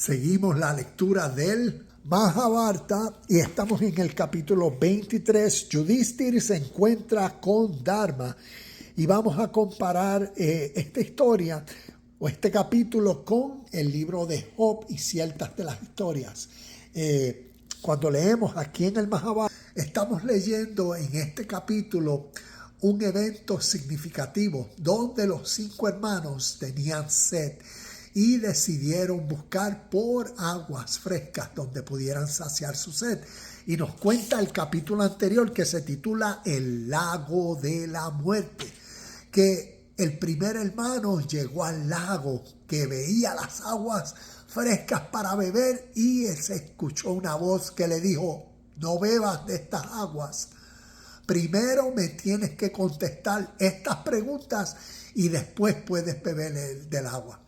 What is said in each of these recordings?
Seguimos la lectura del Mahabharata y estamos en el capítulo 23. Yudhishthira se encuentra con Dharma y vamos a comparar esta historia o este capítulo con el libro de Job y ciertas de las historias. Cuando leemos aquí en el Mahabharata, estamos leyendo en este capítulo un evento significativo donde los 5 hermanos tenían sed y decidieron buscar por aguas frescas donde pudieran saciar su sed. Y nos cuenta el capítulo anterior que se titula El lago de la muerte, que el primer hermano llegó al lago, que veía las aguas frescas para beber y se escuchó una voz que le dijo: no bebas de estas aguas. Primero me tienes que contestar estas preguntas y después puedes beber del agua.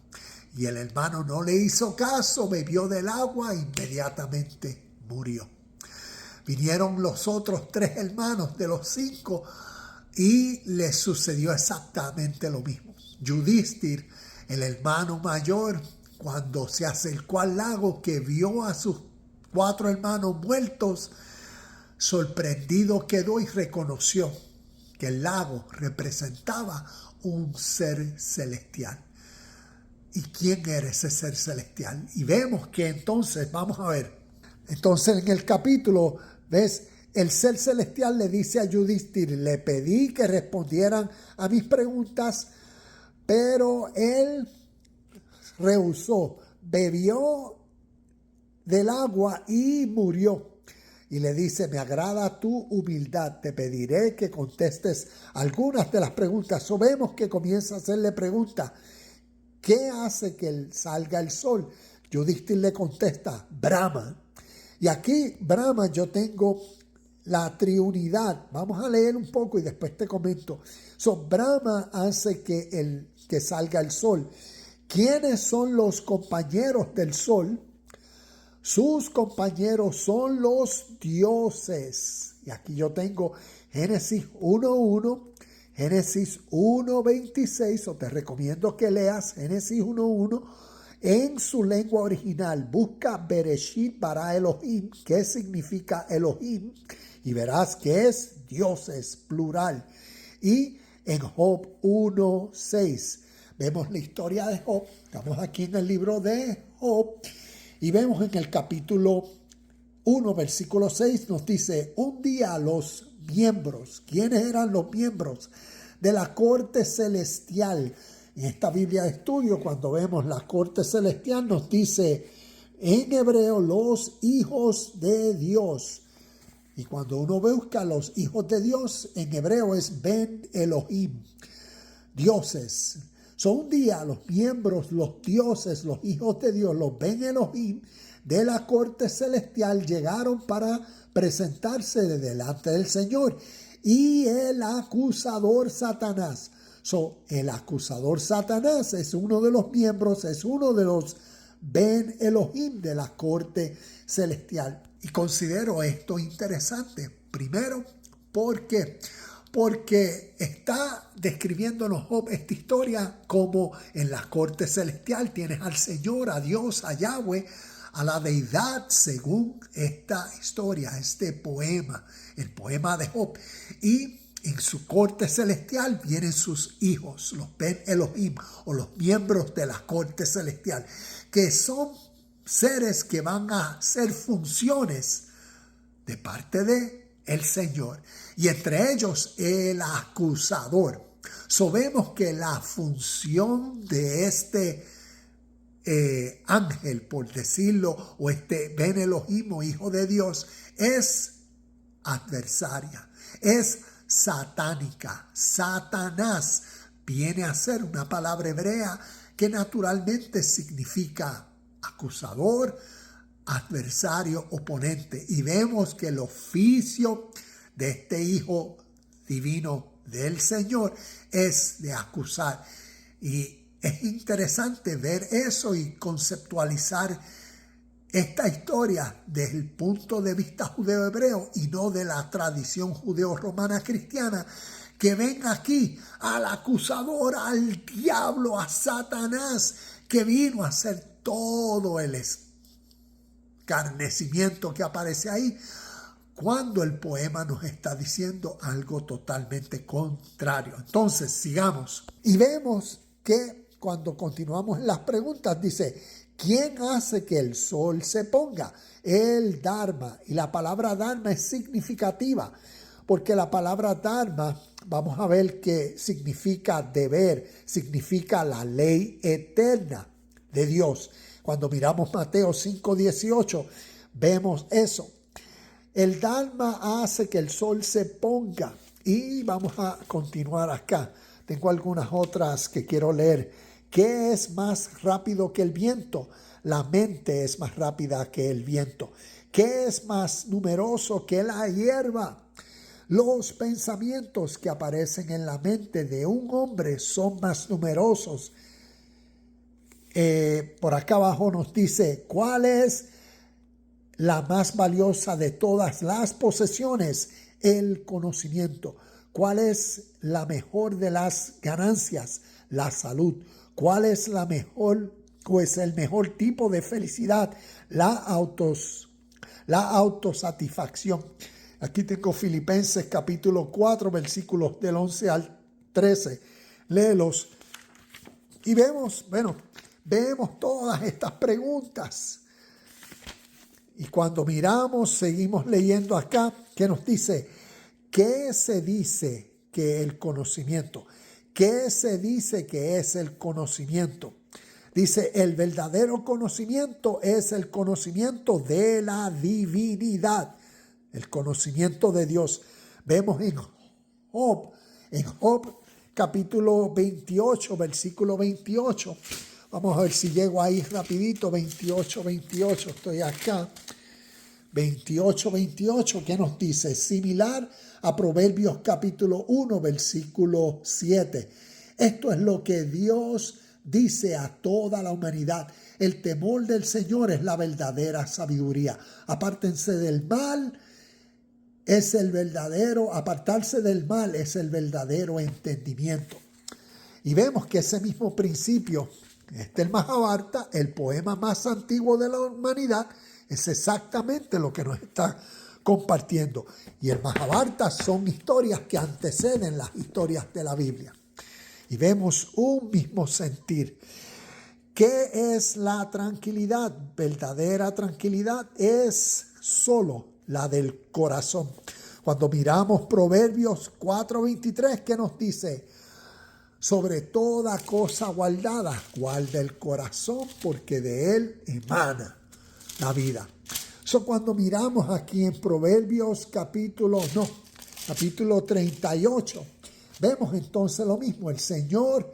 Y el hermano no le hizo caso, bebió del agua e inmediatamente murió. Vinieron los otros 3 hermanos de los 5 y les sucedió exactamente lo mismo. Yudhishthira, el hermano mayor, cuando se acercó al lago, que vio a sus 4 hermanos muertos, sorprendido quedó y reconoció que el lago representaba un ser celestial. ¿Y quién era ese ser celestial? Y vemos que entonces, vamos a ver, entonces en el capítulo, ¿ves? El ser celestial le dice a Yudhishthira: le pedí que respondieran a mis preguntas, pero él rehusó, bebió del agua y murió. Y le dice: me agrada tu humildad, te pediré que contestes algunas de las preguntas. So vemos que comienza a hacerle preguntas. ¿Qué hace que salga el sol? Yudhishthira le contesta: Brahma. Y aquí, Brahma, yo tengo la triunidad. Vamos a leer un poco y después te comento. Brahma hace que salga el sol. ¿Quiénes son los compañeros del sol? Sus compañeros son los dioses. Y aquí yo tengo Génesis 1.1, Génesis 1.26, o te recomiendo que leas Génesis 1.1 en su lengua original. Busca Bereshit bara Elohim, qué significa Elohim, y verás que es dioses, plural. Y en Job 1.6 vemos la historia de Job. Estamos aquí en el libro de Job y vemos en el capítulo 1, versículo 6, nos dice: un día los miembros, ¿quiénes eran los miembros de la corte celestial? En esta Biblia de estudio, cuando vemos la corte celestial, nos dice en hebreo los hijos de Dios. Y cuando uno busca los hijos de Dios, en hebreo es Ben Elohim, dioses. Un día los miembros, los dioses, los hijos de Dios, los Ben Elohim de la corte celestial llegaron para presentarse delante del Señor. Y el acusador Satanás. El acusador Satanás es uno de los miembros, es uno de los Ben Elohim de la corte celestial. Y considero esto interesante. Primero, porque está describiéndonos Job esta historia como en la corte celestial tienes al Señor, a Dios, a Yahweh, a la deidad, según esta historia, este poema, el poema de Job. Y en su corte celestial vienen sus hijos, los Ben Elohim, o los miembros de la corte celestial, que son seres que van a hacer funciones de parte de el Señor, y entre ellos el acusador. Vemos que la función de este ángel, por decirlo, o este Ben Elohim, o hijo de Dios, es adversaria, es satánica. Satanás viene a ser una palabra hebrea que naturalmente significa acusador, adversario, oponente. Y vemos que el oficio de este hijo divino del Señor es de acusar. Y es interesante ver eso y conceptualizar esta historia desde el punto de vista judeo-hebreo y no de la tradición judeo-romana cristiana, que ven aquí al acusador, al diablo, a Satanás, que vino a hacer todo el escarnecimiento que aparece ahí, cuando el poema nos está diciendo algo totalmente contrario. Entonces, sigamos. Y vemos que cuando continuamos en las preguntas, dice, ¿quién hace que el sol se ponga? El Dharma. Y la palabra Dharma es significativa, porque la palabra Dharma, vamos a ver que significa deber, significa la ley eterna de Dios. Cuando miramos Mateo 5:18, vemos eso. El Dharma hace que el sol se ponga. Y vamos a continuar acá. Tengo algunas otras que quiero leer. ¿Qué es más rápido que el viento? La mente es más rápida que el viento. ¿Qué es más numeroso que la hierba? Los pensamientos que aparecen en la mente de un hombre son más numerosos. Por acá abajo nos dice, ¿cuál es la más valiosa de todas las posesiones? El conocimiento. ¿Cuál es la mejor de las ganancias? La salud. ¿Cuál es la mejor, pues el mejor tipo de felicidad? La autosatisfacción. Aquí tengo Filipenses capítulo 4, versículos del 11 al 13. Léelos. Y vemos todas estas preguntas. Y cuando miramos, seguimos leyendo acá, que nos dice, ¿qué se dice que el conocimiento? ¿Qué se dice que es el conocimiento? Dice, el verdadero conocimiento es el conocimiento de la divinidad, el conocimiento de Dios. Vemos en Job capítulo 28, versículo 28. Vamos a ver si llego ahí rapidito, 28, estoy acá. 28, ¿qué nos dice? Similar a Proverbios capítulo 1, versículo 7. Esto es lo que Dios dice a toda la humanidad. El temor del Señor es la verdadera sabiduría. Apártense del mal, apartarse del mal es el verdadero entendimiento. Y vemos que ese mismo principio, el Mahabharata, el poema más antiguo de la humanidad, es exactamente lo que nos está compartiendo. Y el Mahabharata son historias que anteceden las historias de la Biblia. Y vemos un mismo sentir. ¿Qué es la tranquilidad? Verdadera tranquilidad es solo la del corazón. Cuando miramos Proverbios 4:23, ¿qué nos dice? Sobre toda cosa guardada, guarda el corazón, porque de él emana la vida. Cuando miramos aquí en Proverbios capítulo 38, vemos entonces lo mismo. El Señor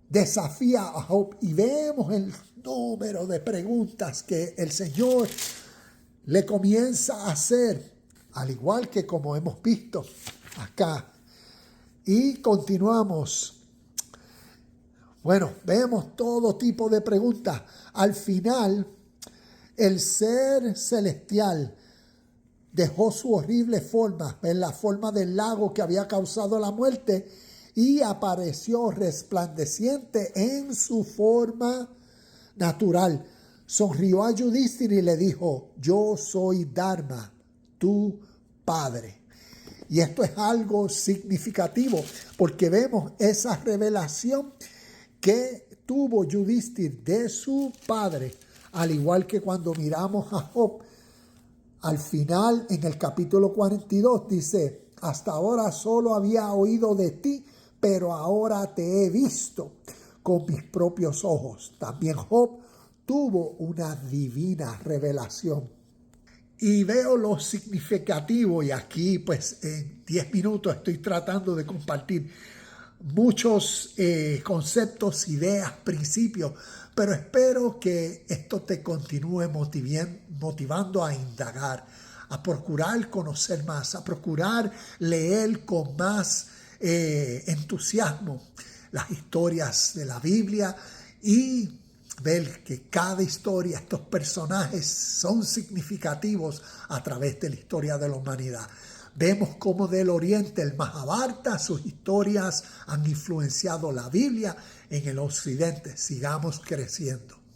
desafía a Job y vemos el número de preguntas que el Señor le comienza a hacer, al igual que como hemos visto acá. Y continuamos. Vemos todo tipo de preguntas. Al final, el ser celestial dejó su horrible forma, en la forma del lago que había causado la muerte, y apareció resplandeciente en su forma natural. Sonrió a Yudhishthira y le dijo, yo soy Dharma, tu padre. Y esto es algo significativo, porque vemos esa revelación que tuvo Yudhishthira de su padre, al igual que cuando miramos a Job. Al final, en el capítulo 42, dice, hasta ahora solo había oído de ti, pero ahora te he visto con mis propios ojos. También Job tuvo una divina revelación. Y veo lo significativo, y aquí pues en 10 minutos estoy tratando de compartir muchos conceptos, ideas, principios, pero espero que esto te continúe motivando a indagar, a procurar conocer más, a procurar leer con más entusiasmo las historias de la Biblia y ver que cada historia, estos personajes son significativos a través de la historia de la humanidad. Vemos cómo del Oriente, el Mahabharata, sus historias han influenciado la Biblia en el Occidente. Sigamos creciendo.